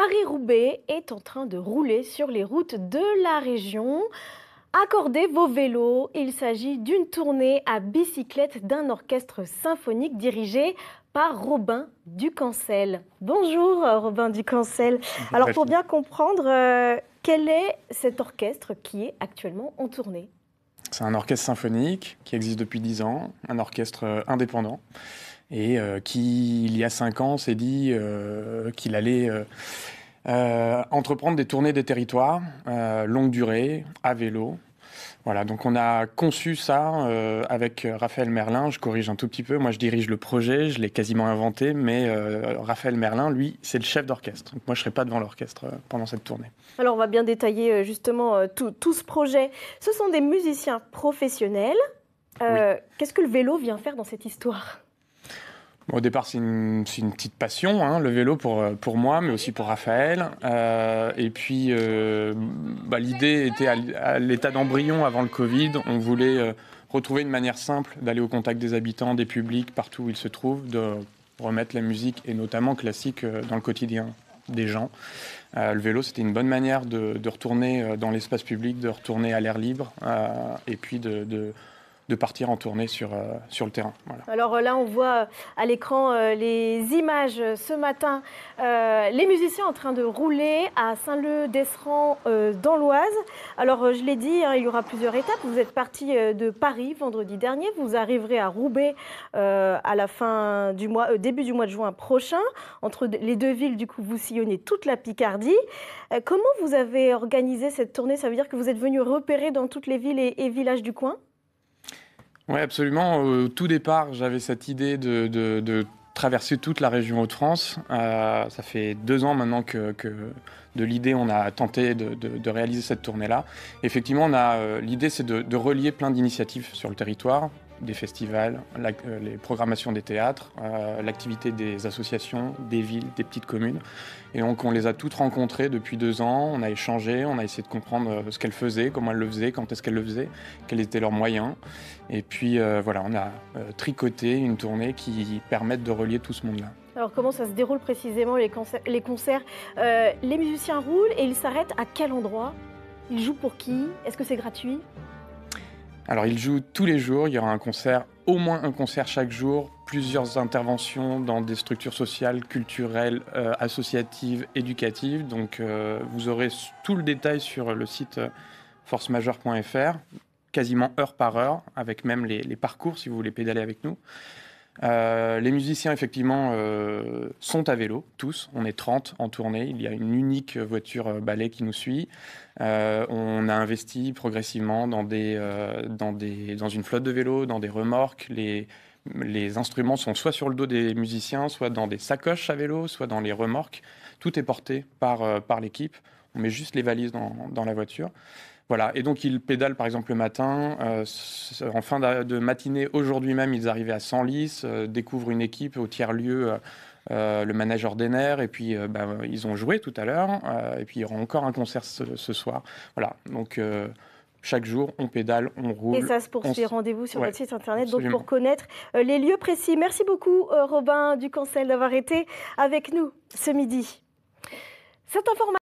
Paris-Roubaix est en train de rouler sur les routes de la région. Accordez vos vélos, il s'agit d'une tournée à bicyclette d'un orchestre symphonique dirigé par Robin Ducancel. Bonjour Robin Ducancel. Alors pour bien comprendre, quel est cet orchestre qui est actuellement en tournée ? C'est un orchestre symphonique qui existe depuis 10 ans, un orchestre indépendant et qui, il y a 5 ans, s'est dit qu'il allait entreprendre des tournées des territoires, longue durée, à vélo. Voilà, donc on a conçu ça avec Raphaël Merlin. Je corrige un tout petit peu, moi je dirige le projet, je l'ai quasiment inventé, mais Raphaël Merlin, lui, c'est le chef d'orchestre. Donc moi je ne serai pas devant l'orchestre pendant cette tournée. Alors on va bien détailler justement tout ce projet. Ce sont des musiciens professionnels. Oui. Qu'est-ce que le vélo vient faire dans cette histoire ? Bon, au départ, c'est une petite passion, hein, le vélo pour moi, mais aussi pour Raphaël. Et puis, l'idée était à l'état d'embryon avant le Covid. On voulait retrouver une manière simple d'aller au contact des habitants, des publics, partout où ils se trouvent, de remettre la musique, et notamment classique, dans le quotidien des gens. Le vélo, c'était une bonne manière de retourner dans l'espace public, de retourner à l'air libre, et puis de partir en tournée sur le terrain. Voilà. Alors là, on voit à l'écran les images ce matin, les musiciens en train de rouler à Saint-Leu-d'Esserand dans l'Oise. Alors je l'ai dit, il y aura plusieurs étapes. Vous êtes parti de Paris vendredi dernier, vous arriverez à Roubaix à la fin du mois, début du mois de juin prochain. Entre les deux villes, du coup, vous sillonnez toute la Picardie. Comment vous avez organisé cette tournée ? Ça veut dire que vous êtes venu repérer dans toutes les villes et villages du coin ? Oui, absolument. Au tout départ, j'avais cette idée de traverser toute la région Hauts-de-France. Ça fait 2 ans maintenant que de l'idée, on a tenté de réaliser cette tournée-là. Effectivement, l'idée, c'est de relier plein d'initiatives sur le territoire, des festivals, les programmations des théâtres, l'activité des associations, des villes, des petites communes. Et donc, on les a toutes rencontrées depuis 2 ans. On a échangé, on a essayé de comprendre ce qu'elles faisaient, comment elles le faisaient, quand est-ce qu'elles le faisaient, quels étaient leurs moyens. Et puis, on a tricoté une tournée qui permette de relier tout ce monde-là. Alors, comment ça se déroule précisément, les concerts ? Les musiciens roulent et ils s'arrêtent à quel endroit ? Ils jouent pour qui ? Est-ce que c'est gratuit ? Alors, ils jouent tous les jours. Il y aura un concert, au moins un concert chaque jour, plusieurs interventions dans des structures sociales, culturelles, associatives, éducatives. Donc, vous aurez tout le détail sur le site forcemajeure.fr, quasiment heure par heure, avec même les parcours si vous voulez pédaler avec nous. Les musiciens, effectivement, sont à vélo, tous. On est 30 en tournée. Il y a une unique voiture balai qui nous suit. On a investi progressivement dans une flotte de vélos, dans des remorques. Les instruments sont soit sur le dos des musiciens, soit dans des sacoches à vélo, soit dans les remorques. Tout est porté par l'équipe. On met juste les valises dans la voiture. Voilà, et donc ils pédalent par exemple le matin, en fin de matinée, aujourd'hui même, ils arrivaient à Senlis, découvrent une équipe au tiers-lieu, le manège ordinaire, et puis ils ont joué tout à l'heure, et puis il y aura encore un concert ce soir. Voilà, donc chaque jour, on pédale, on roule. Et ça se poursuit, rendez-vous sur votre site internet absolument. Donc pour connaître les lieux précis. Merci beaucoup Robin Ducancel d'avoir été avec nous ce midi. Cette information